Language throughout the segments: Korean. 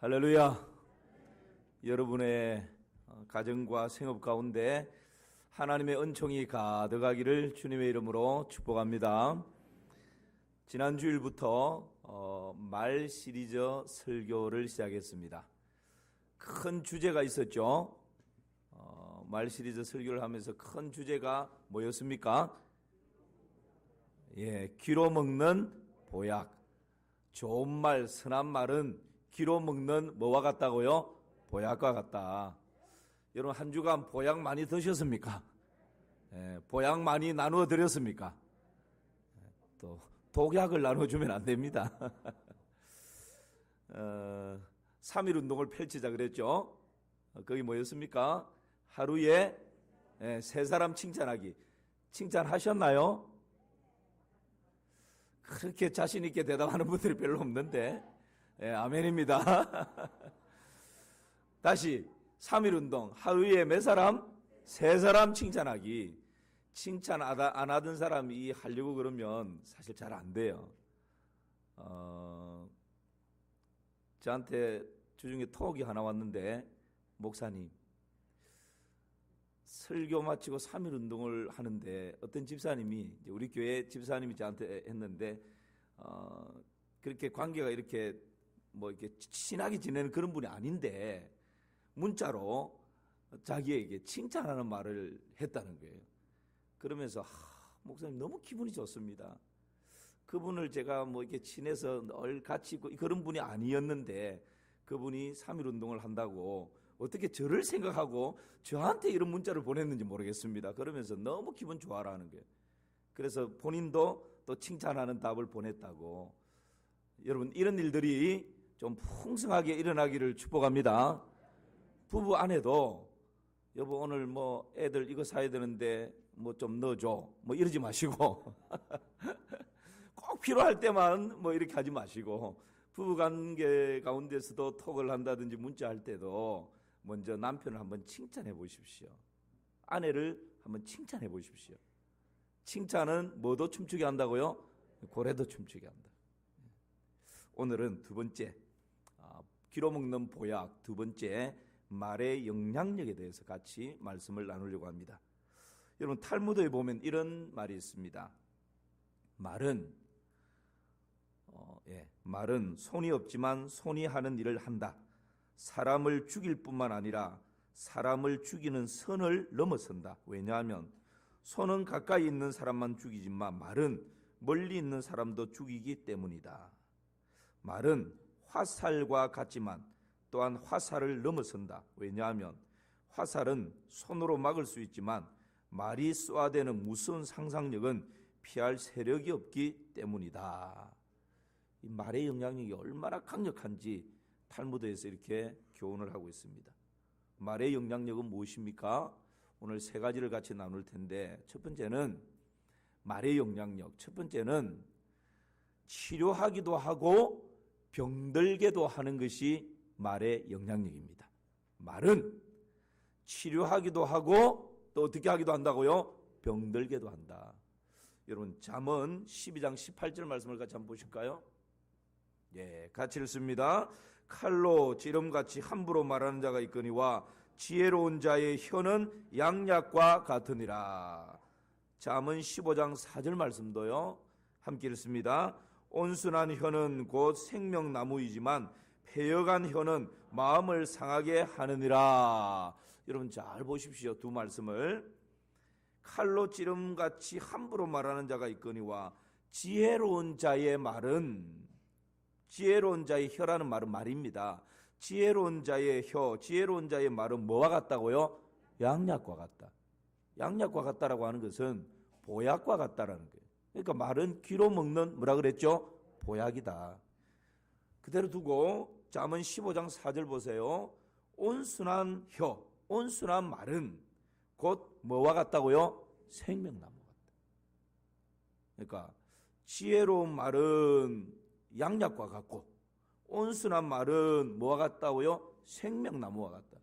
할렐루야. 여러분의 가정과 생업 가운데 하나님의 은총이 가득하기를 주님의 이름으로 축복합니다. 지난 주일부터 말 시리즈 설교를 시작했습니다. 큰 주제가 있었죠. 말 시리즈 설교를 하면서 큰 주제가 뭐였습니까? 귀로 먹는 보약. 좋은 말, 선한 말은 귀로 먹는 뭐와 같다고요? 보약과 같다. 여러분 한 주간 보약 많이 드셨습니까? 보약 많이 나누어 드렸습니까? 또 독약을 나눠주면 안 됩니다. 3일 운동을 펼치자 그랬죠. 거기 뭐였습니까? 하루에 3사람 칭찬하기. 칭찬하셨나요? 그렇게 자신 있게 대답하는 분들이 별로 없는데 아멘입니다. 다시 3일 운동. 하루에 몇 사람? 3사람 칭찬하기. 칭찬 안 하던 사람이 하려고 그러면 사실 잘 안 돼요. 저한테 주중에 톡이 하나 왔는데, 목사님 설교 마치고 3일 운동을 하는데 어떤 집사님이, 우리 교회 집사님이 저한테 했는데 그렇게 관계가 이렇게 이렇게 친하게 지내는 그런 분이 아닌데 문자로 자기에게 칭찬하는 말을 했다는 거예요. 그러면서 목사님 너무 기분이 좋습니다. 그분을 제가 이렇게 친해서 늘 같이 있고 그런 분이 아니었는데 그분이 3일 운동을 한다고 어떻게 저를 생각하고 저한테 이런 문자를 보냈는지 모르겠습니다. 그러면서 너무 기분 좋아라는 거예요. 그래서 본인도 또 칭찬하는 답을 보냈다고. 여러분 이런 일들이 좀 풍성하게 일어나기를 축복합니다. 부부 안에도 여보 오늘 애들 이거 사야 되는데 좀 넣어줘 이러지 마시고 꼭 필요할 때만 이렇게 하지 마시고, 부부 관계 가운데서도 톡을 한다든지 문자할 때도 먼저 남편을 한번 칭찬해 보십시오. 아내를 한번 칭찬해 보십시오. 칭찬은 뭐도 춤추게 한다고요? 고래도 춤추게 한다. 오늘은 두 번째, 귀로 먹는 보약, 두 번째 말의 영향력에 대해서 같이 말씀을 나누려고 합니다. 여러분 탈무드에 보면 이런 말이 있습니다. 말은 손이 없지만 손이 하는 일을 한다. 사람을 죽일 뿐만 아니라 사람을 죽이는 선을 넘어선다. 왜냐하면 손은 가까이 있는 사람만 죽이지만 말은 멀리 있는 사람도 죽이기 때문이다. 말은 화살과 같지만 또한 화살을 넘어선다. 왜냐하면 화살은 손으로 막을 수 있지만 말이 쏘아대는 무서운 상상력은 피할 세력이 없기 때문이다. 이 말의 영향력이 얼마나 강력한지 탈무드에서 이렇게 교훈을 하고 있습니다. 말의 영향력은 무엇입니까? 오늘 3가지를 같이 나눌 텐데, 첫 번째는 말의 영향력. 첫 번째는 치료하기도 하고 병들게도 하는 것이 말의 영향력입니다. 말은 치료하기도 하고 또 어떻게 하기도 한다고요? 병들게도 한다. 여러분 잠언 12장 18절 말씀을 같이 한번 보실까요? 같이 읽습니다. 칼로 찌름같이 함부로 말하는 자가 있거니와 지혜로운 자의 혀는 양약과 같으니라. 잠언 15장 4절 말씀도요. 함께 읽습니다. 온순한 혀는 곧 생명나무이지만 패역한 혀는 마음을 상하게 하느니라. 여러분 잘 보십시오. 두 말씀을. 칼로 찌름같이 함부로 말하는 자가 있거니와 지혜로운 자의 말은, 지혜로운 자의 혀라는 말은 말입니다. 지혜로운 자의 혀, 지혜로운 자의 말은 뭐와 같다고요? 양약과 같다. 양약과 같다라고 하는 것은 보약과 같다라는 거예요. 그러니까 말은 귀로 먹는 뭐라 그랬죠? 보약이다. 그대로 두고 잠언 15장 4절 보세요. 온순한 혀, 온순한 말은 곧 뭐와 같다고요? 생명나무 같다. 그러니까 지혜로운 말은 양약과 같고 온순한 말은 뭐와 같다고요? 생명나무와 같다.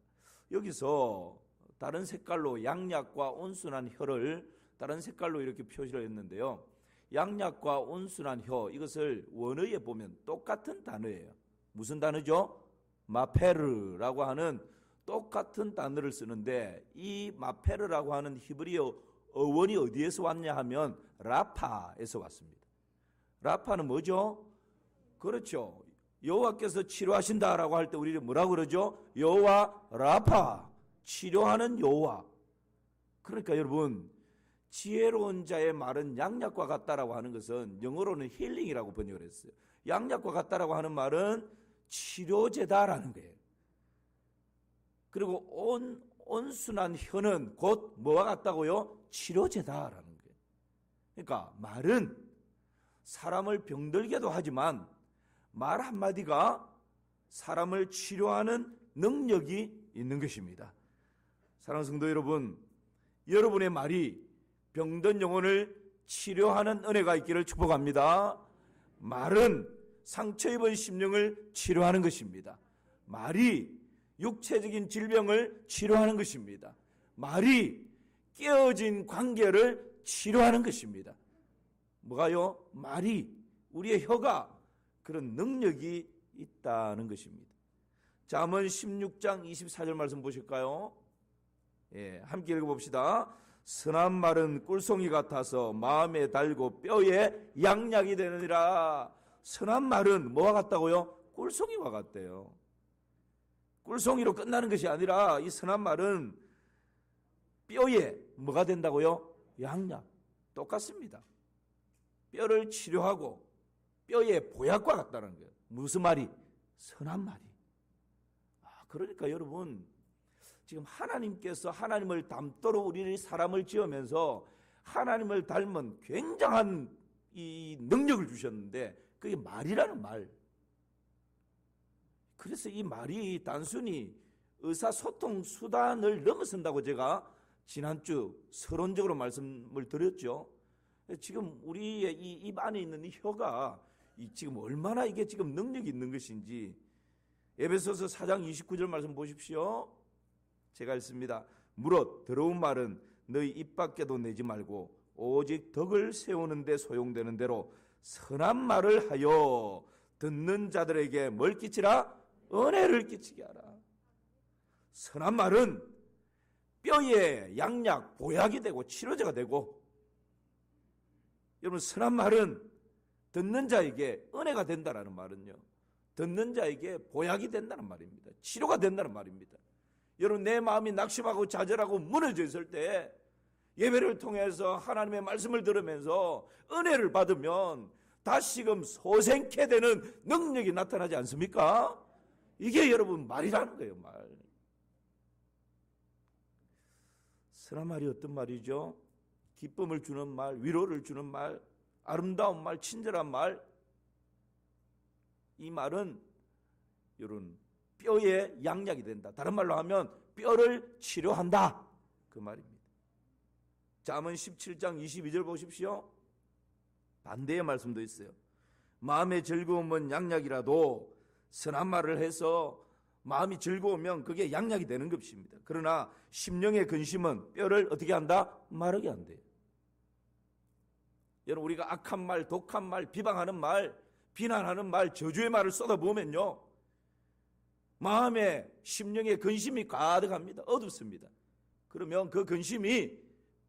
여기서 다른 색깔로 양약과 온순한 혀를 다른 색깔로 이렇게 표시를 했는데요. 양약과 온순한 혀, 이것을 원어에 보면 똑같은 단어예요. 무슨 단어죠? 마페르라고 하는 똑같은 단어를 쓰는데, 이 마페르라고 하는 히브리어 어원이 어디에서 왔냐 하면 라파에서 왔습니다. 라파는 뭐죠? 그렇죠. 여호와께서 치료하신다라고 할 때 우리는 뭐라고 그러죠? 여호와 라파, 치료하는 여호와. 그러니까 여러분, 지혜로운 자의 말은 양약과 같다라고 하는 것은 영어로는 힐링이라고 번역을 했어요. 양약과 같다라고 하는 말은 치료제다라는 거예요. 그리고 온순한 혀는 곧 뭐와 같다고요? 치료제다라는 거예요. 그러니까 말은 사람을 병들게도 하지만 말 한마디가 사람을 치료하는 능력이 있는 것입니다. 사랑하는 성도 여러분, 여러분의 말이 병든 영혼을 치료하는 은혜가 있기를 축복합니다. 말은 상처 입은 심령을 치료하는 것입니다. 말이 육체적인 질병을 치료하는 것입니다. 말이 깨어진 관계를 치료하는 것입니다. 뭐가요? 말이, 우리의 혀가 그런 능력이 있다는 것입니다. 잠언 16장 24절 말씀 보실까요? 함께 읽어봅시다. 선한 말은 꿀송이 같아서 마음에 달고 뼈에 양약이 되느니라. 선한 말은 뭐와 같다고요? 꿀송이와 같대요. 꿀송이로 끝나는 것이 아니라 이 선한 말은 뼈에 뭐가 된다고요? 양약. 똑같습니다. 뼈를 치료하고 뼈의 보약과 같다는 거예요. 무슨 말이? 선한 말이. 그러니까 여러분, 지금 하나님께서 하나님을 닮도록 우리 사람을 지으면서 하나님을 닮은 굉장한 이 능력을 주셨는데, 그게 말이라는 말. 그래서 이 말이 단순히 의사소통 수단을 넘어선다고 제가 지난주 서론적으로 말씀을 드렸죠. 지금 우리의 이 입 안에 있는 이 혀가 지금 얼마나 이게 지금 능력이 있는 것인지, 에베소서 4장 29절 말씀 보십시오. 제가 읽습니다. 무릇 더러운 말은 너희 입 밖에도 내지 말고 오직 덕을 세우는 데 소용되는 대로 선한 말을 하여 듣는 자들에게 뭘 끼치라? 은혜를 끼치게 하라. 선한 말은 뼈에 양약, 보약이 되고 치료제가 되고, 여러분, 선한 말은 듣는 자에게 은혜가 된다라는 말은요, 듣는 자에게 보약이 된다는 말입니다. 치료가 된다는 말입니다. 여러분, 내 마음이 낙심하고 좌절하고 무너져 있을 때 예배를 통해서 하나님의 말씀을 들으면서 은혜를 받으면 다시금 소생케 되는 능력이 나타나지 않습니까? 이게 여러분 말이라는 거예요. 말. 선한 말이 어떤 말이죠? 기쁨을 주는 말, 위로를 주는 말, 아름다운 말, 친절한 말. 이 말은 여러분 뼈에 양약이 된다. 다른 말로 하면 뼈를 치료한다. 그 말입니다. 잠언 17장 22절 보십시오. 반대의 말씀도 있어요. 마음의 즐거움은 양약이라도 선한 말을 해서 마음이 즐거우면 그게 양약이 되는 것입니다. 그러나 심령의 근심은 뼈를 어떻게 한다? 마르게 한대요. 여러분, 우리가 악한 말, 독한 말, 비방하는 말, 비난하는 말, 저주의 말을 쏟아부으면요, 마음에 심령의 근심이 가득합니다. 어둡습니다. 그러면 그 근심이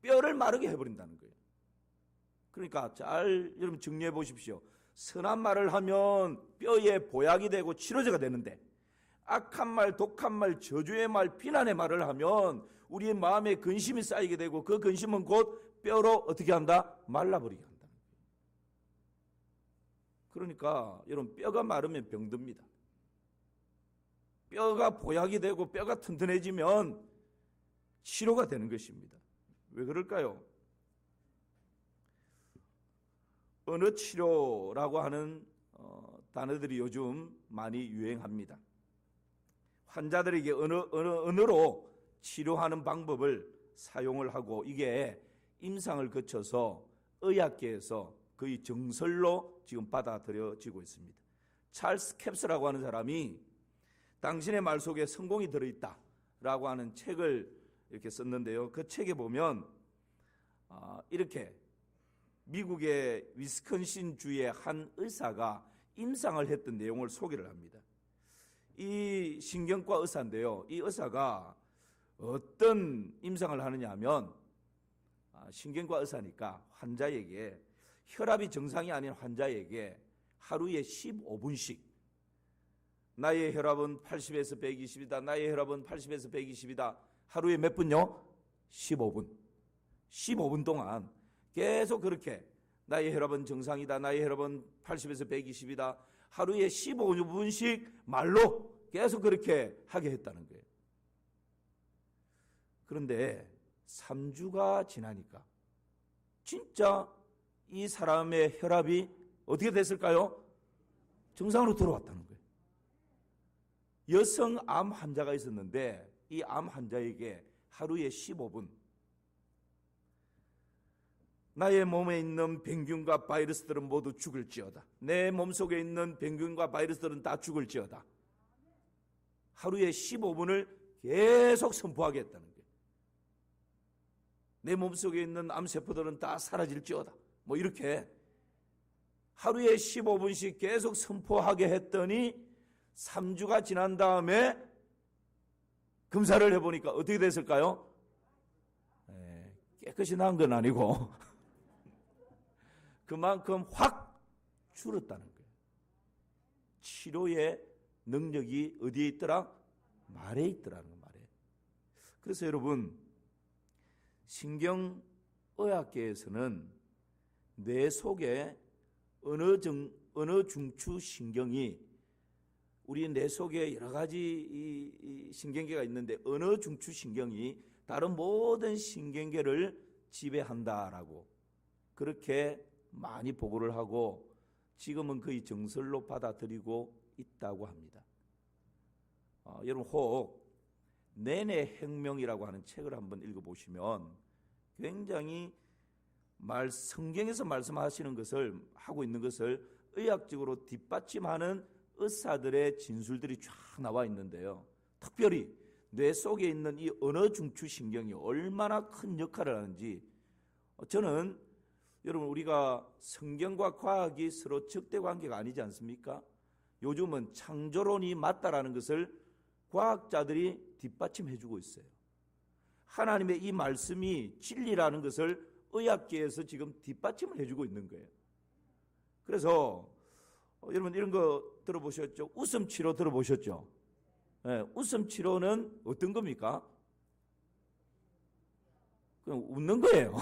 뼈를 마르게 해버린다는 거예요. 그러니까 잘 여러분 정리해 보십시오. 선한 말을 하면 뼈에 보약이 되고 치료제가 되는데, 악한 말, 독한 말, 저주의 말, 비난의 말을 하면 우리의 마음에 근심이 쌓이게 되고, 그 근심은 곧 뼈로 어떻게 한다? 말라버리게 한다. 그러니까 여러분, 뼈가 마르면 병듭니다. 뼈가 보약이 되고 뼈가 튼튼해지면 치료가 되는 것입니다. 왜 그럴까요? 언어치료라고 하는 단어들이 요즘 많이 유행합니다. 환자들에게 언어로 치료하는 방법을 사용을 하고, 이게 임상을 거쳐서 의학계에서 거의 정설로 지금 받아들여지고 있습니다. 찰스 캡스라고 하는 사람이 당신의 말 속에 성공이 들어있다라고 하는 책을 이렇게 썼는데요. 그 책에 보면 이렇게 미국의 위스콘신 주의 한 의사가 임상을 했던 내용을 소개를 합니다. 이 신경과 의사인데요. 이 의사가 어떤 임상을 하느냐 하면 신경과 의사니까 환자에게, 혈압이 정상이 아닌 환자에게 하루에 15분씩 나의 혈압은 80에서 120이다. 나의 혈압은 80에서 120이다. 하루에 몇 분요? 15분. 15분 동안 계속 그렇게 나의 혈압은 정상이다. 나의 혈압은 80에서 120이다. 하루에 15분씩 말로 계속 그렇게 하게 했다는 거예요. 그런데 3주가 지나니까 진짜 이 사람의 혈압이 어떻게 됐을까요? 정상으로 들어왔다는 거예요. 여성 암 환자가 있었는데 이 암 환자에게 하루에 15분 나의 몸에 있는 병균과 바이러스들은 모두 죽을지어다. 내 몸속에 있는 병균과 바이러스들은 다 죽을지어다. 하루에 15분을 계속 선포하게 했다는 거예요. 내 몸속에 있는 암세포들은 다 사라질지어다. 뭐 이렇게 하루에 15분씩 계속 선포하게 했더니 3주가 지난 다음에 검사를 해보니까 어떻게 됐을까요? 깨끗이 나은 건 아니고 그만큼 확 줄었다는 거예요. 치료의 능력이 어디에 있더라? 말에 있더라는 거예요. 말에. 그래서 여러분, 신경의학계에서는 뇌 속에 어느 중추 신경이, 우리 뇌 속에 여러 가지 이 신경계가 있는데 어느 중추 신경이 다른 모든 신경계를 지배한다라고 그렇게 많이 보고를 하고 지금은 거의 정설로 받아들이고 있다고 합니다. 여러분 혹 뇌의 혁명이라고 하는 책을 한번 읽어보시면 굉장히 성경에서 말씀하시는 것을 하고 있는 것을 의학적으로 뒷받침하는 의사들의 진술들이 쫙 나와 있는데요. 특별히 뇌 속에 있는 이 언어 중추 신경이 얼마나 큰 역할을 하는지, 저는 여러분 우리가 성경과 과학이 서로 적대 관계가 아니지 않습니까? 요즘은 창조론이 맞다라는 것을 과학자들이 뒷받침해주고 있어요. 하나님의 이 말씀이 진리라는 것을 의학계에서 지금 뒷받침을 해주고 있는 거예요. 그래서 여러분 이런 거 들어보셨죠? 웃음 치료 들어보셨죠? 네, 웃음 치료는 어떤 겁니까? 그냥 웃는 거예요.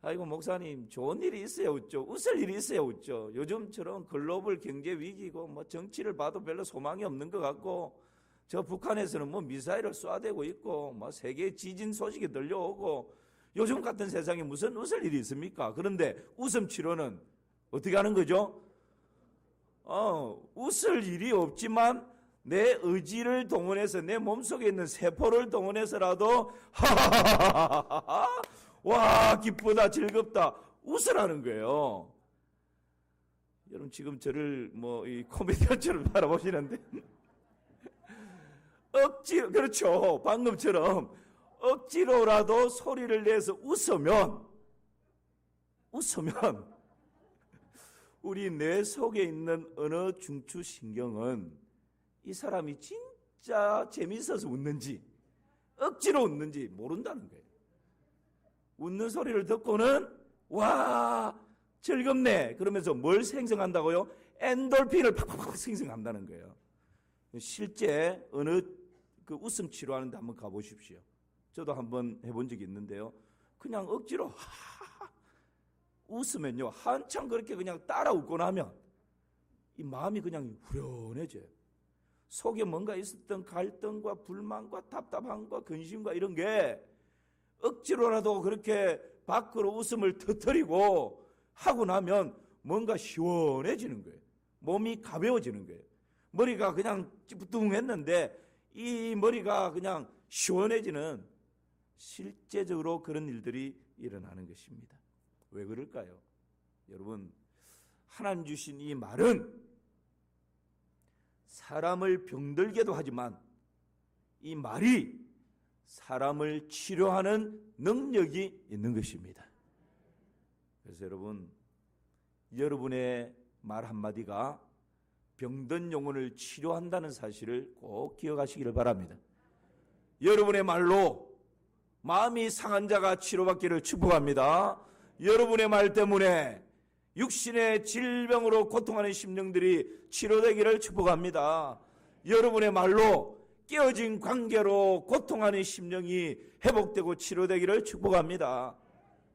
아이고 목사님 좋은 일이 있어야 웃죠. 웃을 일이 있어야 웃죠. 요즘처럼 글로벌 경제 위기고 뭐 정치를 봐도 별로 소망이 없는 것 같고, 저 북한에서는 뭐 미사일을 쏴대고 있고 뭐 세계 지진 소식이 들려오고 요즘 같은 세상에 무슨 웃을 일이 있습니까? 그런데 웃음 치료는 어떻게 하는 거죠? 웃을 일이 없지만 내 의지를 동원해서 내 몸속에 있는 세포를 동원해서라도 하하하하하 와 기쁘다 즐겁다 웃으라는 거예요. 여러분 지금 저를 뭐 이 코미디언처럼 바라보시는데 억지로, 그렇죠, 방금처럼 억지로라도 소리를 내서 웃으면 우리 뇌 속에 있는 어느 중추 신경은 이 사람이 진짜 재미있어서 웃는지 억지로 웃는지 모른다는 거예요. 웃는 소리를 듣고는 와 즐겁네 그러면서 뭘 생성한다고요? 엔돌핀을 팍팍팍 생성한다는 거예요. 실제 어느 그 웃음 치료하는데 한번 가보십시오. 저도 한번 해본 적이 있는데요. 그냥 억지로 웃으면요 한참 그렇게 그냥 따라 웃고 나면 이 마음이 그냥 후련해져요. 속에 뭔가 있었던 갈등과 불만과 답답함과 근심과 이런 게 억지로라도 그렇게 밖으로 웃음을 터뜨리고 하고 나면 뭔가 시원해지는 거예요. 몸이 가벼워지는 거예요. 머리가 그냥 찌뿌둥했는데 이 머리가 그냥 시원해지는, 실제적으로 그런 일들이 일어나는 것입니다. 왜 그럴까요? 여러분, 하나님 주신 이 말은 사람을 병들게도 하지만 이 말이 사람을 치료하는 능력이 있는 것입니다. 그래서 여러분, 여러분의 말 한마디가 병든 영혼을 치료한다는 사실을 꼭 기억하시기를 바랍니다. 여러분의 말로 마음이 상한 자가 치료받기를 축복합니다. 여러분의 말 때문에 육신의 질병으로 고통하는 심령들이 치료되기를 축복합니다. 여러분의 말로 깨어진 관계로 고통하는 심령이 회복되고 치료되기를 축복합니다.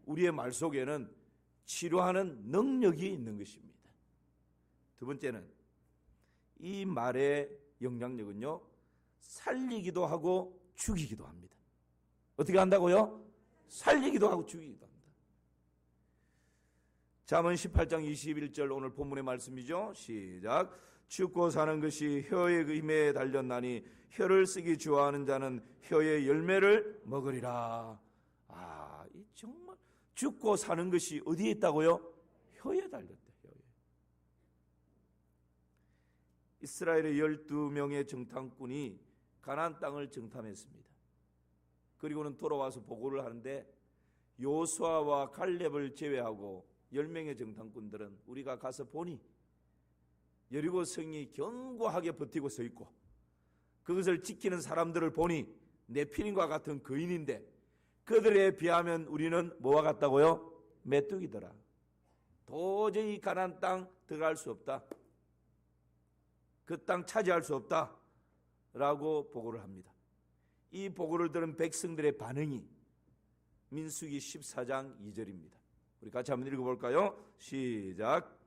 우리의 말 속에는 치료하는 능력이 있는 것입니다. 두 번째는 이 말의 영향력은요, 살리기도 하고 죽이기도 합니다. 어떻게 한다고요? 살리기도 하고 죽이기도 합니다. 잠언 18장 21절 오늘 본문의 말씀이죠. 시작. 죽고 사는 것이 혀의 힘에 달렸나니 혀를 쓰기 좋아하는 자는 혀의 열매를 먹으리라. 이 정말 죽고 사는 것이 어디에 있다고요? 혀에 달렸다. 혀에. 이스라엘의 12명의 정탐꾼이 가나안 땅을 정탐했습니다. 그리고는 돌아와서 보고를 하는데 요수아와 갈렙을 제외하고 10명의 정탐꾼들은 우리가 가서 보니 여리고 성이 견고하게 버티고 서 있고 그것을 지키는 사람들을 보니 네피림과 같은 거인인데 그들에 비하면 우리는 뭐와 같다고요? 메뚜기더라. 도저히 가나안 땅 들어갈 수 없다. 그 땅 차지할 수 없다 라고 보고를 합니다. 이 보고를 들은 백성들의 반응이 민수기 14장 2절입니다. 우리 같이 한번 읽어볼까요? 시작.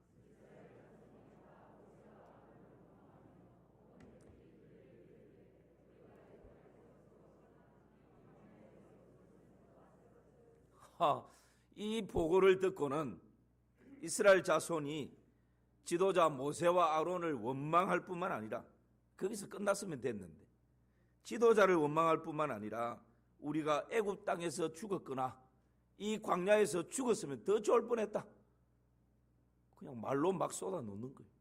이 보고를 듣고는 이스라엘 자손이 지도자 모세와 아론을 원망할 뿐만 아니라 거기서 끝났으면 됐는데 지도자를 원망할 뿐만 아니라 우리가 애굽 땅에서 죽었거나 이 광야에서 죽었으면 더 좋을 뻔했다. 그냥 말로 막 쏟아놓는 거예요.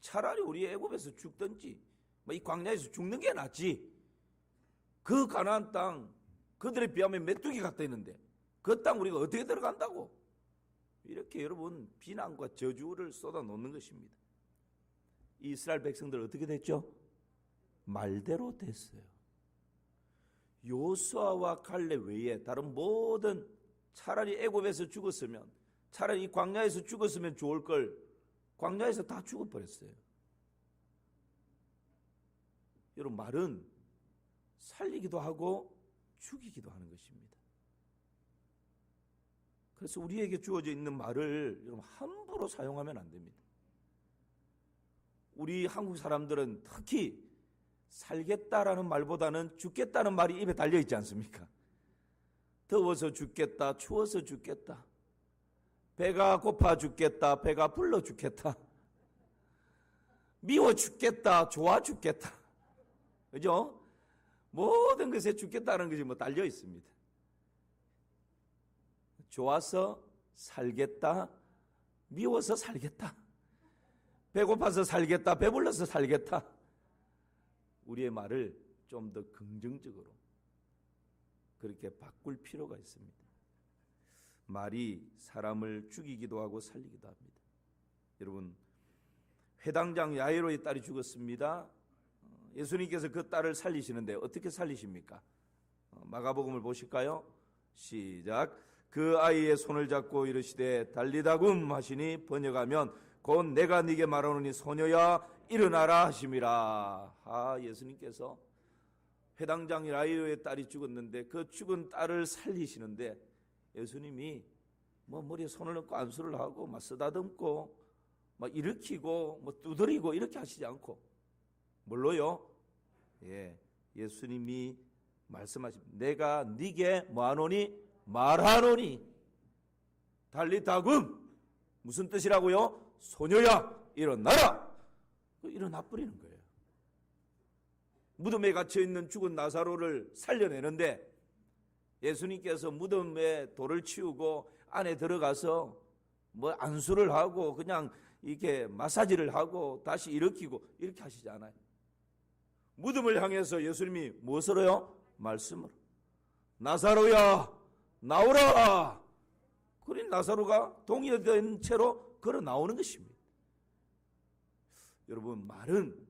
차라리 우리 애굽에서 죽든지 이 광야에서 죽는 게 낫지. 그 가나안 땅 그들에 비하면 메뚜기 같다 했는데 그 땅 우리가 어떻게 들어간다고. 이렇게 여러분 비난과 저주를 쏟아놓는 것입니다. 이스라엘 백성들 어떻게 됐죠? 말대로 됐어요. 요수아와 갈렙 외에 다른 모든 차라리 애굽에서 죽었으면 차라리 이 광야에서 죽었으면 좋을 걸 광야에서 다 죽어버렸어요. 여러분 말은 살리기도 하고 죽이기도 하는 것입니다. 그래서 우리에게 주어져 있는 말을 여러분 함부로 사용하면 안 됩니다. 우리 한국 사람들은 특히 살겠다라는 말보다는 죽겠다는 말이 입에 달려있지 않습니까? 더워서 죽겠다, 추워서 죽겠다, 배가 고파 죽겠다, 배가 불러 죽겠다, 미워 죽겠다, 좋아 죽겠다. 그죠? 모든 것에 죽겠다는 것이 달려 있습니다. 좋아서 살겠다, 미워서 살겠다, 배고파서 살겠다, 배불러서 살겠다. 우리의 말을 좀 더 긍정적으로 그렇게 바꿀 필요가 있습니다. 말이 사람을 죽이기도 하고 살리기도 합니다. 여러분, 회당장 야이로의 딸이 죽었습니다. 예수님께서 그 딸을 살리시는데 어떻게 살리십니까? 마가복음을 보실까요? 시작. 그 아이의 손을 잡고 이르시되 달리다굼 하시니 번역하면 곧 내가 네게 말하노니 소녀야 일어나라 하심이라. 예수님께서 회당장 야이로의 딸이 죽었는데 그 죽은 딸을 살리시는데 예수님이 머리에 손을 넣고 안수를 하고 막 쓰다듬고 막 일으키고 두드리고 이렇게 하시지 않고 뭘로요? 예수님이 말씀하십니다. 내가 네게 뭐하노니? 말하노니. 달리다굼 무슨 뜻이라고요? 소녀야 일어나라. 일어나 버리는 거예요. 무덤에 갇혀있는 죽은 나사로를 살려내는데 예수님께서 무덤에 돌을 치우고 안에 들어가서 안수를 하고 그냥 이렇게 마사지를 하고 다시 일으키고 이렇게 하시지 않아요. 무덤을 향해서 예수님이 무엇으로요? 말씀으로. 나사로야 나오라. 그린 나사로가 동의된 채로 걸어 나오는 것입니다. 여러분, 말은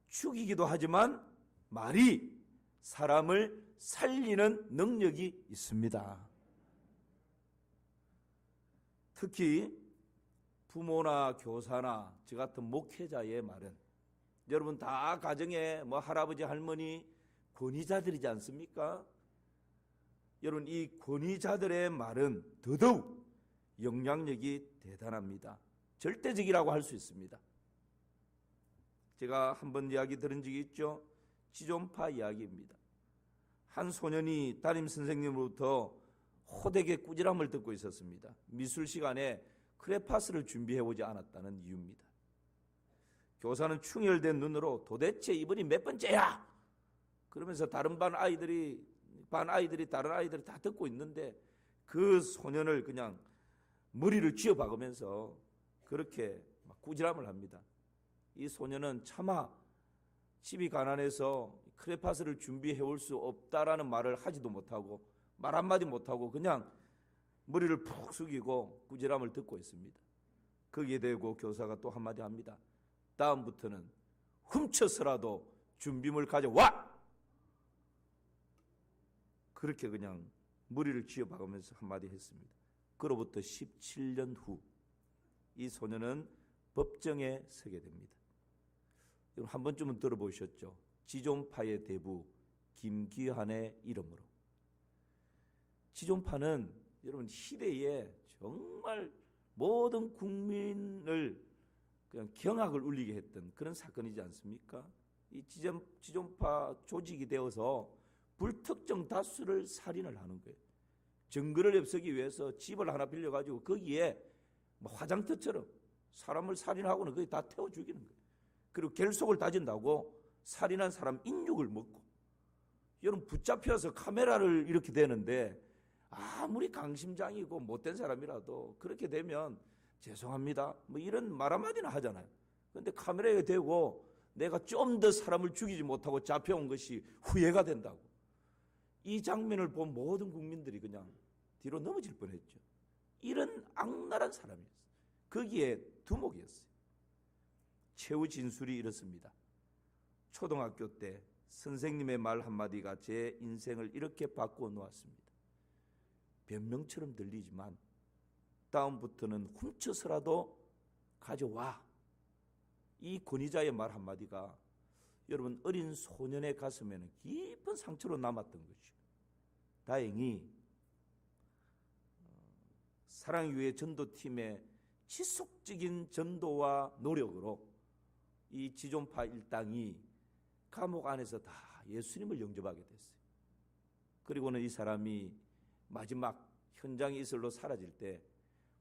죽이기도 하지만 말이 사람을 살리는 능력이 있습니다. 특히 부모나 교사나 저 같은 목회자의 말은, 여러분 다 가정에 할아버지 할머니 권위자들이지 않습니까? 여러분, 이 권위자들의 말은 더더욱 영향력이 대단합니다. 절대적이라고 할 수 있습니다. 제가 한번 이야기 들은 적이 있죠. 지존파 이야기입니다. 한 소년이 담임 선생님으로부터 호되게 꾸지람을 듣고 있었습니다. 미술 시간에 크레파스를 준비해 오지 않았다는 이유입니다. 교사는 충혈된 눈으로 도대체 이번이 몇 번째야? 그러면서 다른 반 아이들이 다른 아이들이 다 듣고 있는데 그 소년을 그냥 머리를 쥐어박으면서 그렇게 막 꾸지람을 합니다. 이 소년은 차마 집이 가난해서 크레파스를 준비해 올 수 없다라는 말을 하지도 못하고 말 한마디 못하고 그냥 머리를 푹 숙이고 꾸지람을 듣고 있습니다. 거기에 대고 교사가 또 한마디 합니다. 다음부터는 훔쳐서라도 준비물 가져와! 그렇게 그냥 머리를 쥐어박으면서 한마디 했습니다. 그로부터 17년 후 이 소년은 법정에 서게 됩니다. 한 번쯤은 들어보셨죠? 지존파의 대부 김기환의 이름으로. 지존파는 여러분 시대에 정말 모든 국민을 그냥 경악을 울리게 했던 그런 사건이지 않습니까? 이 지존파 조직이 되어서 불특정 다수를 살인을 하는 거예요. 증거를 없애기 위해서 집을 하나 빌려가지고 거기에 화장터처럼 사람을 살인하고는 거의 다 태워 죽이는 거예요. 그리고 결속을 다진다고 살인한 사람 인육을 먹고. 여러분, 붙잡혀서 카메라를 이렇게 대는데 아무리 강심장이고 못된 사람이라도 그렇게 되면 죄송합니다 이런 말 한마디나 하잖아요. 그런데 카메라에 대고 내가 좀 더 사람을 죽이지 못하고 잡혀온 것이 후회가 된다고. 이 장면을 본 모든 국민들이 그냥 뒤로 넘어질 뻔했죠. 이런 악랄한 사람이었어요. 거기에 두목이었어요. 최후 진술이 이렇습니다. 초등학교 때 선생님의 말 한마디가 제 인생을 이렇게 바꾸어 놓았습니다. 변명처럼 들리지만 다음부터는 훔쳐서라도 가져와. 이 권위자의 말 한마디가 여러분 어린 소년의 가슴에는 깊은 상처로 남았던 것이죠. 다행히 사랑위의 전도팀의 지속적인 전도와 노력으로 이 지존파 일당이 감옥 안에서 다 예수님을 영접하게 됐어요. 그리고는 이 사람이 마지막 현장 이슬로 사라질 때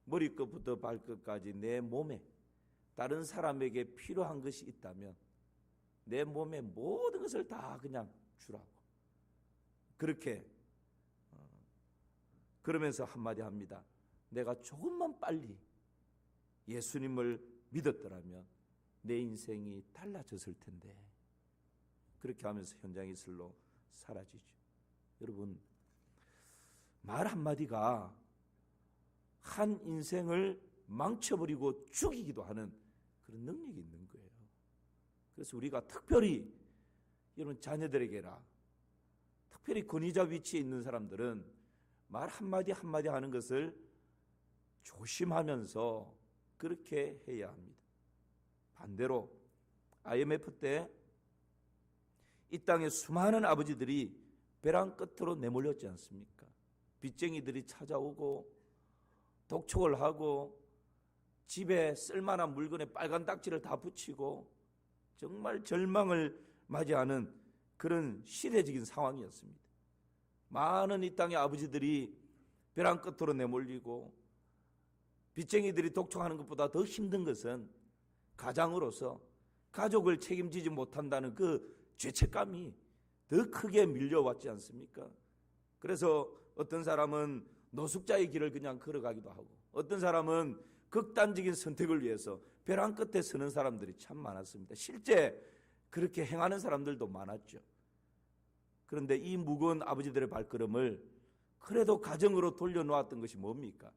머리끝부터 발끝까지 내 몸에 다른 사람에게 필요한 것이 있다면 내 몸의 모든 것을 다 그냥 주라고. 그렇게 그러면서 한마디 합니다. 내가 조금만 빨리 예수님을 믿었더라면 내 인생이 달라졌을 텐데. 그렇게 하면서 현장 이슬로 사라지죠. 여러분, 말 한마디가 한 인생을 망쳐버리고 죽이기도 하는 그런 능력이 있는 거예요. 그래서 우리가 특별히 여러분 자녀들에게라, 특별히 권위자 위치에 있는 사람들은 말 한마디 한마디 하는 것을 조심하면서 그렇게 해야 합니다. 반대로 IMF 때 이 땅에 수많은 아버지들이 벼랑 끝으로 내몰렸지 않습니까? 빚쟁이들이 찾아오고 독촉을 하고 집에 쓸만한 물건에 빨간 딱지를 다 붙이고 정말 절망을 맞이하는 그런 시대적인 상황이었습니다. 많은 이 땅의 아버지들이 벼랑 끝으로 내몰리고 빚쟁이들이 독촉하는 것보다 더 힘든 것은 가장으로서 가족을 책임지지 못한다는 그 죄책감이 더 크게 밀려왔지 않습니까? 그래서 어떤 사람은 노숙자의 길을 그냥 걸어가기도 하고 어떤 사람은 극단적인 선택을 위해서 벼랑 끝에 서는 사람들이 참 많았습니다. 실제 그렇게 행하는 사람들도 많았죠. 그런데 이 무거운 아버지들의 발걸음을 그래도 가정으로 돌려놓았던 것이 뭡니까?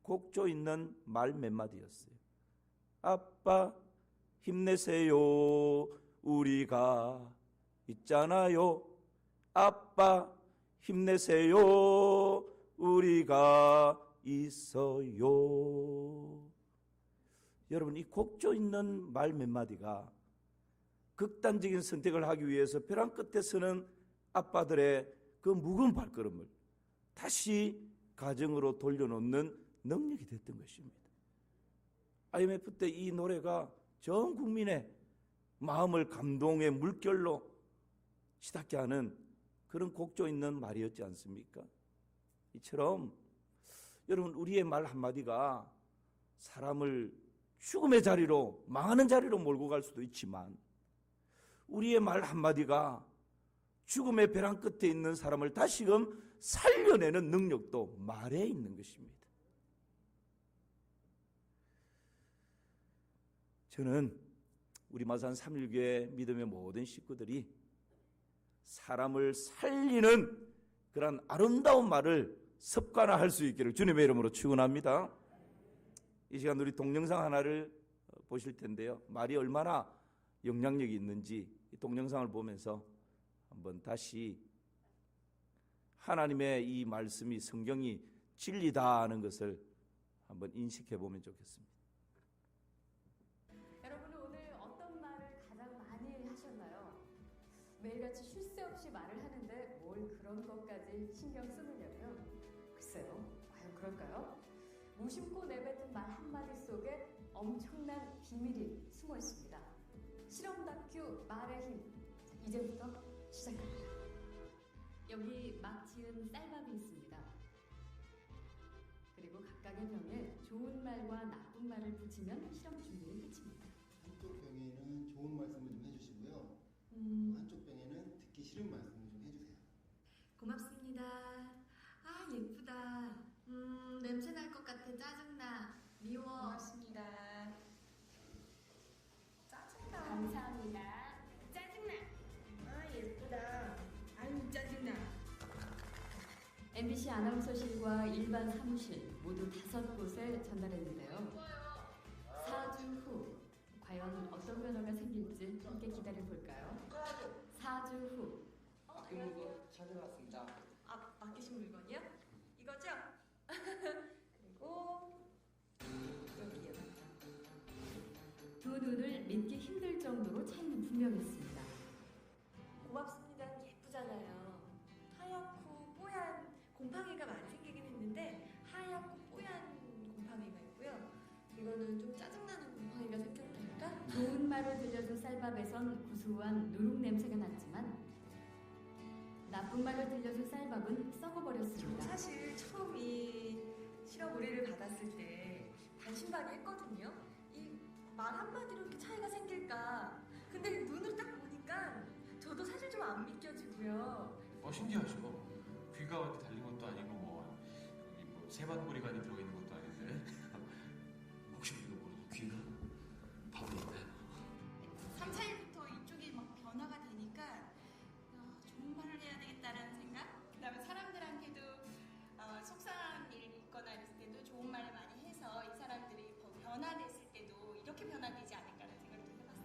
곡조 있는 말 몇 마디였어요. 아빠 힘내세요. 우리가 있잖아요. 아빠 힘내세요. 우리가 있어요. 여러분, 이 곡조 있는 말 몇 마디가 극단적인 선택을 하기 위해서 벼랑 끝에 서는 아빠들의 그 무거운 발걸음을 다시 가정으로 돌려놓는 능력이 됐던 것입니다. IMF 때 이 노래가 전 국민의 마음을 감동의 물결로 치닫게 하는 그런 곡조 있는 말이었지 않습니까? 이처럼 여러분, 우리의 말 한마디가 사람을 죽음의 자리로, 망하는 자리로 몰고 갈 수도 있지만 우리의 말 한마디가 죽음의 벼랑 끝에 있는 사람을 다시금 살려내는 능력도 말에 있는 것입니다. 저는 우리 마산 3.1교회 믿음의 모든 식구들이 사람을 살리는 그런 아름다운 말을 습관화할 수 있기를 주님의 이름으로 축원합니다. 이 시간 우리 동영상 하나를 보실 텐데요. 말이 얼마나 영향력이 있는지 이 동영상을 보면서 한번 다시 하나님의 이 말씀이, 성경이 진리다 하는 것을 한번 인식해 보면 좋겠습니다. 여러분은 오늘 어떤 말을 가장 많이 하셨나요? 매일같이 쉴 새 없이 말을 하는데 뭘 그런 것까지 신경 쓰느냐고요? 글쎄요, 과연 그럴까요? 무심코 내뱉은 말 한마디 속에 엄청난 비밀이 숨어 있습니다. 실험 다큐 말의 힘, 이제부터 시작합니다. 여기 막 지은 쌀밥이 있습니다. 그리고 각각의 병에 좋은 말과 나쁜 말을 붙이면 실험 준비는 끝입니다. 한쪽 병에는 좋은 말씀을 좀 해주시고요. 한쪽 병에는 듣기 싫은 말씀을 좀 해주세요. 고맙습니다. 아, 예쁘다. 냄새 날 것 같아. 짜증나. 미워. 고맙습니다. 짜증나. 감사합니다. 짜증나. 아, 예쁘다. 아유, 짜증나. MBC 아나운서실과 일반 사무실 모두 5곳에 전달했는데요. 4주 후 과연 어떤 변화가 생길지 함께 기다려볼까요? 4주 후 맡긴 물건 찾아왔습니다. 아, 맡기신 물건이요? 이거죠? 그리고 여기요. 두 눈을 믿기 힘들 정도로 차이는 분명했습니다. 고맙습니다. 예쁘잖아요. 하얗고 뽀얀 곰팡이가 많이 생기긴 했는데 하얗고 뽀얀 곰팡이가 있고요. 이거는 좀 짜증나는 곰팡이가 생겼달까? 좋은 말을 들려준 쌀밥에선 구수한 누룩 냄새가 났지만 나쁜 말을 들려준 쌀밥은 썩어버렸습니다. 사실 처음 이 실험 의뢰를 받았을 때 반신반의했거든요. 이 말 한마디로 이렇게 차이가 생길까? 근데 눈으로 딱 보니까 저도 사실 좀 안 믿겨지고요. 신기하죠. 귀가 이렇게 달린 것도 아니고 여기 세반고리관이 들어있는 것도 아닌데 혹시 이거 모르고 귀가 바보인데? 3, 4일부터 이쪽이 막 변화가 되니까 좋은 말을 해야 되겠다라는 생각? 그 다음에 사람들한테도 속상한 일이 있거나 이랬을 때도 좋은 말을 많이 해서 이 사람들이 변화됐을 때도 이렇게 변화되지 않을까라는 생각도 해봤어요.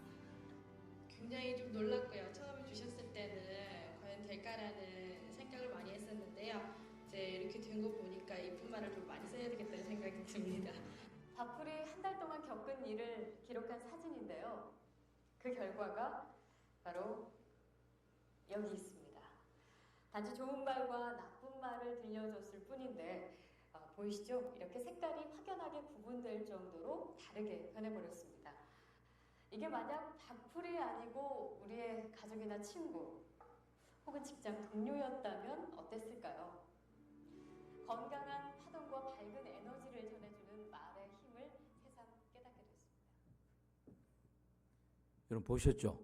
굉장히 좀 놀랐고요. 처음에 주셨을 때는 과연 될까라는 생각을 많이 했었는데요. 이제 이렇게 된 거 보니까 예쁜 말을 좀 많이 써야 되겠다는 생각이 듭니다. 밥풀이 한 달 동안 겪은 일을 기록한 사진인데요. 그 결과가 바로 여기 있습니다. 단지 좋은 말과 나쁜 말을 들려줬을 뿐인데 보이시죠? 이렇게 색깔이 확연하게 구분될 정도로 다르게 변해버렸습니다. 이게 만약 밥풀이 아니고 우리의 가족이나 친구 혹은 직장 동료였다면 어땠을까요? 건강한 파동과 밝은 에너지를 전해주는 말의 힘을 새삼 깨닫게 됐습니다. 여러분 보셨죠?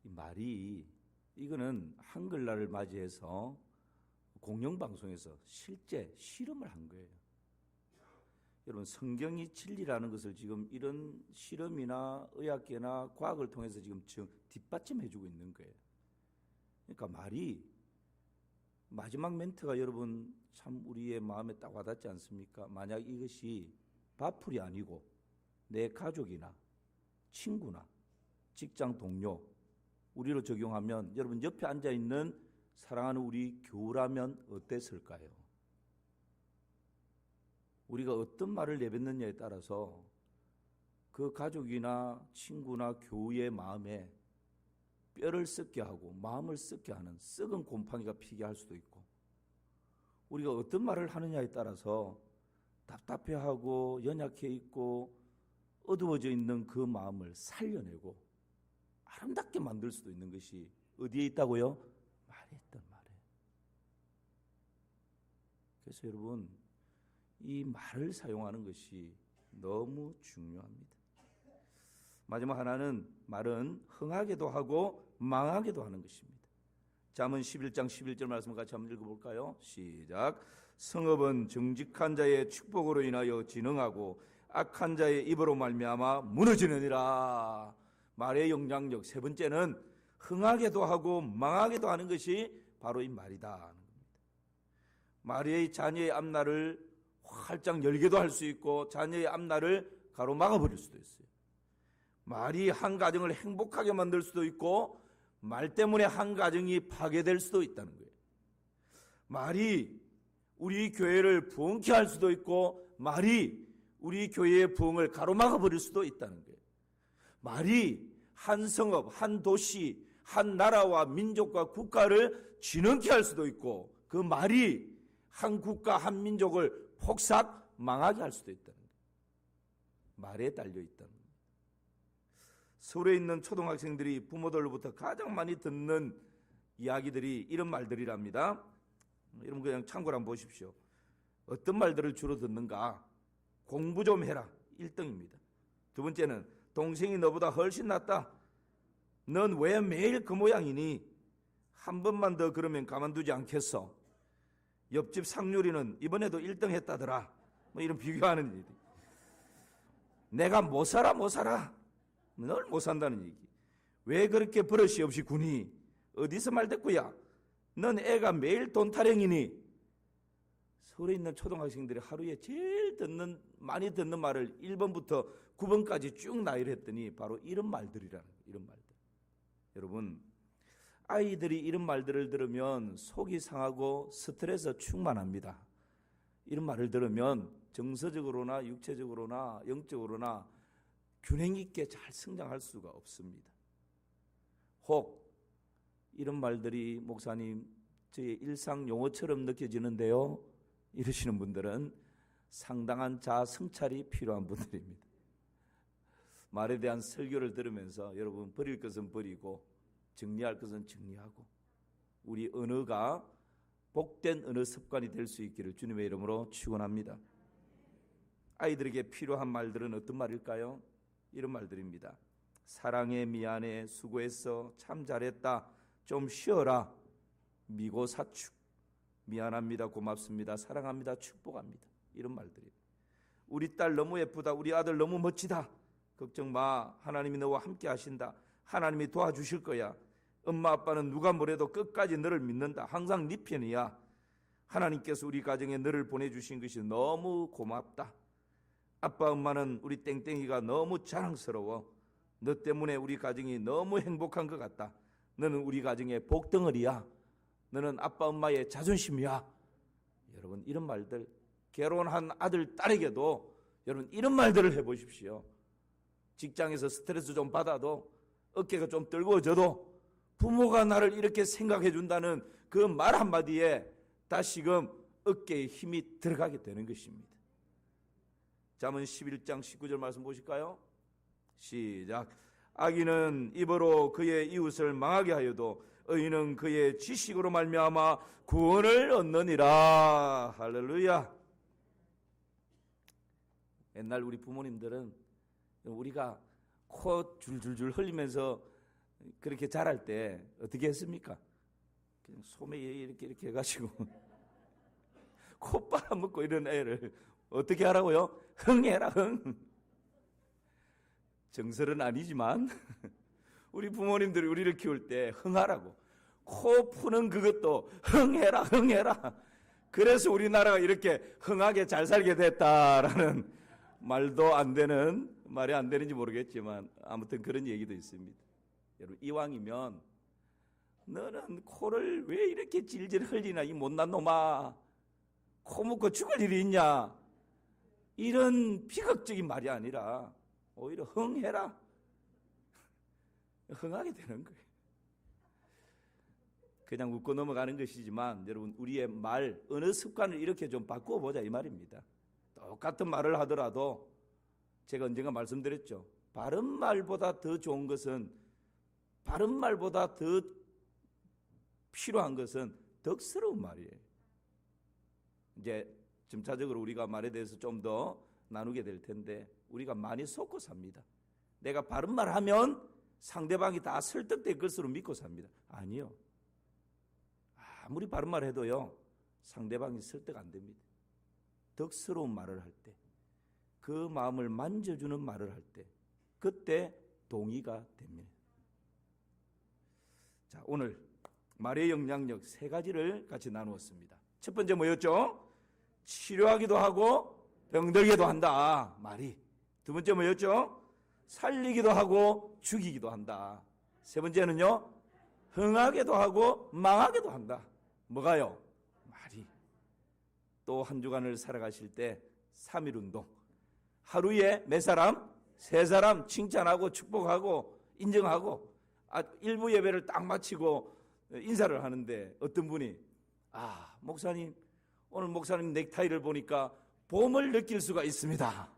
이 말이 이거는 한글날을 맞이해서 공영방송에서 실제 실험을 한 거예요. 여러분 성경이 진리라는 것을 지금 이런 실험이나 의학계나 과학을 통해서 지금 뒷받침해주고 있는 거예요. 그러니까 말이 마지막 멘트가 여러분 참 우리의 마음에 딱 와닿지 않습니까? 만약 이것이 밥풀이 아니고 내 가족이나 친구나 직장 동료, 우리로 적용하면 여러분 옆에 앉아있는 사랑하는 우리 교우라면 어땠을까요? 우리가 어떤 말을 내뱉느냐에 따라서 그 가족이나 친구나 교우의 마음에 뼈를 썩게 하고 마음을 썩게 하는 썩은 곰팡이가 피게 할 수도 있고, 우리가 어떤 말을 하느냐에 따라서 답답해하고 연약해 있고 어두워져 있는 그 마음을 살려내고 아름답게 만들 수도 있는 것이 어디에 있다고요? 말에 있단 말이에요. 그래서 여러분, 이 말을 사용하는 것이 너무 중요합니다. 마지막 하나는 말은 흥하게도 하고 망하게도 하는 것입니다. 잠언 11장 11절 말씀을 같이 한번 읽어볼까요? 시작. 성읍은 정직한 자의 축복으로 인하여 진흥하고 악한 자의 입으로 말미암아 무너지느니라. 말의 영향력 세 번째는 흥하게도 하고 망하게도 하는 것이 바로 이 말이다. 말의 자녀의 앞날을 활짝 열게도 할 수 있고 자녀의 앞날을 가로막아 버릴 수도 있어요. 말이 한 가정을 행복하게 만들 수도 있고 말 때문에 한 가정이 파괴될 수도 있다는 거예요. 말이 우리 교회를 부흥케 할 수도 있고 말이 우리 교회의 부흥을 가로막아 버릴 수도 있다는 거예요. 말이 한 성읍, 한 도시, 한 나라와 민족과 국가를 진흥케 할 수도 있고 그 말이 한 국가, 한 민족을 폭삭 망하게 할 수도 있다는 거예요. 말에 달려 있다는 거예요. 서울에 있는 초등학생들이 부모들로부터 가장 많이 듣는 이야기들이 이런 말들이랍니다. 여러분 그냥 참고로 한번 보십시오. 어떤 말들을 주로 듣는가? 공부 좀 해라. 1등입니다. 두 번째는 동생이 너보다 훨씬 낫다. 넌 왜 매일 그 모양이니? 한 번만 더 그러면 가만두지 않겠어. 옆집 상률이는 이번에도 1등 했다더라. 뭐 이런 비교하는 일이. 내가 못 살아 널 못 산다는 얘기. 왜 그렇게 버릇이 없이 구니? 어디서 말대꾸야? 넌 애가 매일 돈 타령이니? 서울에 있는 초등학생들이 하루에 제일 많이 듣는 말을 1번부터 9번까지 쭉 나열했더니 바로 이런 말들이라는 거예요. 이런 말들. 여러분, 아이들이 이런 말들을 들으면 속이 상하고 스트레스 충만합니다. 이런 말을 들으면 정서적으로나 육체적으로나 영적으로나 균형 있게 잘 성장할 수가 없습니다. 혹 이런 말들이 목사님 저의 일상 용어처럼 느껴지는데요, 이러시는 분들은 상당한 자아 성찰이 필요한 분들입니다. 말에 대한 설교를 들으면서 여러분 버릴 것은 버리고 정리할 것은 정리하고 우리 언어가 복된 언어 습관이 될 수 있기를 주님의 이름으로 축원합니다. 아이들에게 필요한 말들은 어떤 말일까요? 이런 말들입니다. 사랑해, 미안해, 수고했어, 참 잘했다, 좀 쉬어라, 미고사축, 미안합니다, 고맙습니다, 사랑합니다, 축복합니다. 이런 말들이에요. 우리 딸 너무 예쁘다, 우리 아들 너무 멋지다, 걱정 마, 하나님이 너와 함께 하신다, 하나님이 도와주실 거야, 엄마 아빠는 누가 뭐래도 끝까지 너를 믿는다, 항상 네 편이야, 하나님께서 우리 가정에 너를 보내주신 것이 너무 고맙다, 아빠 엄마는 우리 땡땡이가 너무 자랑스러워, 너 때문에 우리 가정이 너무 행복한 것 같다, 너는 우리 가정의 복덩어리야, 너는 아빠 엄마의 자존심이야. 여러분 이런 말들, 결혼한 아들 딸에게도 여러분 이런 말들을 해보십시오. 직장에서 스트레스 좀 받아도 어깨가 좀 뜨거워져도 부모가 나를 이렇게 생각해 준다는 그 말 한마디에 다시금 어깨에 힘이 들어가게 되는 것입니다. 잠언 11장 19절 말씀 보실까요? 시작. 악인은 입으로 그의 이웃을 망하게 하여도 의인은 그의 지식으로 말미암아 구원을 얻느니라. 할렐루야. 옛날 우리 부모님들은 우리가 코 줄줄줄 흘리면서 그렇게 자랄 때 어떻게 했습니까? 그냥 소매 이렇게 해가지고 코 빨아먹고 이런 애를 어떻게 하라고요? 흥해라, 흥. 정설은 아니지만 우리 부모님들이 우리를 키울 때 흥하라고, 코 푸는 그것도 흥해라, 흥해라. 그래서 우리나라가 이렇게 흥하게 잘 살게 됐다라는 말도 안 되는, 말이 안 되는지 모르겠지만 아무튼 그런 얘기도 있습니다. 여러분, 이왕이면 너는 코를 왜 이렇게 질질 흘리나, 이 못난 놈아. 코 묶고 죽을 일이 있냐. 이런 비극적인 말이 아니라 오히려 흥해라. 흥하게 되는 거예요. 그냥 웃고 넘어가는 것이지만 여러분, 우리의 말, 어느 습관을 이렇게 좀 바꾸어 보자 이 말입니다. 똑같은 말을 하더라도 제가 언젠가 말씀드렸죠. 바른 말보다 더 좋은 것은, 바른 말보다 더 필요한 것은 덕스러운 말이에요. 이제 점차적으로 우리가 말에 대해서 좀 더 나누게 될 텐데, 우리가 많이 속고 삽니다. 내가 바른 말 하면 상대방이 다 설득될 것으로 믿고 삽니다. 아니요. 아무리 바른 말 해도요, 상대방이 설득 안 됩니다. 덕스러운 말을 할 때, 그 마음을 만져주는 말을 할 때, 그때 동의가 됩니다. 자, 오늘 말의 영향력 3가지를 같이 나누었습니다. 첫 번째 뭐였죠? 치료하기도 하고 병들게도 한다, 말이. 두 번째 뭐였죠? 살리기도 하고 죽이기도 한다. 세 번째는요, 흥하게도 하고 망하게도 한다. 뭐가요? 말이. 또 한 주간을 살아가실 때 3.1운동, 하루에 몇 사람? 3사람 칭찬하고 축복하고 인정하고, 일부 예배를 딱 마치고 인사를 하는데 어떤 분이, 목사님, 오늘 목사님 넥타이를 보니까 봄을 느낄 수가 있습니다.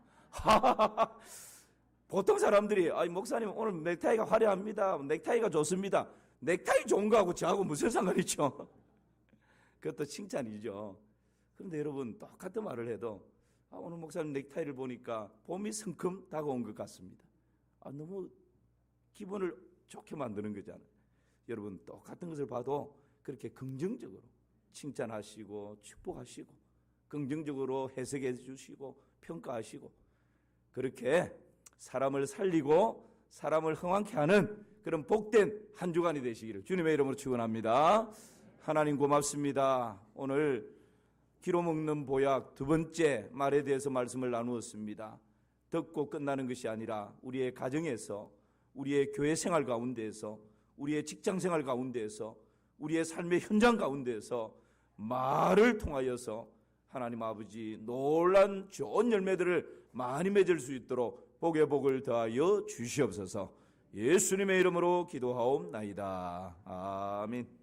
보통 사람들이, 목사님 오늘 넥타이가 화려합니다, 넥타이가 좋습니다. 넥타이 좋은 거하고 저하고 무슨 상관이 있죠? 그것도 칭찬이죠. 그런데 여러분, 똑같은 말을 해도 오늘 목사님 넥타이를 보니까 봄이 성큼 다가온 것 같습니다. 너무 기분을 좋게 만드는 거잖아요. 여러분, 똑같은 것을 봐도 그렇게 긍정적으로 칭찬하시고 축복하시고 긍정적으로 해석해 주시고 평가하시고, 그렇게 사람을 살리고 사람을 흥왕케 하는 그런 복된 한 주간이 되시기를 주님의 이름으로 축원합니다. 하나님 고맙습니다. 오늘 기로 먹는 보약 2번째 말에 대해서 말씀을 나누었습니다. 듣고 끝나는 것이 아니라 우리의 가정에서, 우리의 교회 생활 가운데에서, 우리의 직장 생활 가운데에서, 우리의 삶의 현장 가운데에서 말을 통하여서 하나님 아버지 놀란 좋은 열매들을 많이 맺을 수 있도록 복의 복을 더하여 주시옵소서. 예수님의 이름으로 기도하옵나이다. 아멘.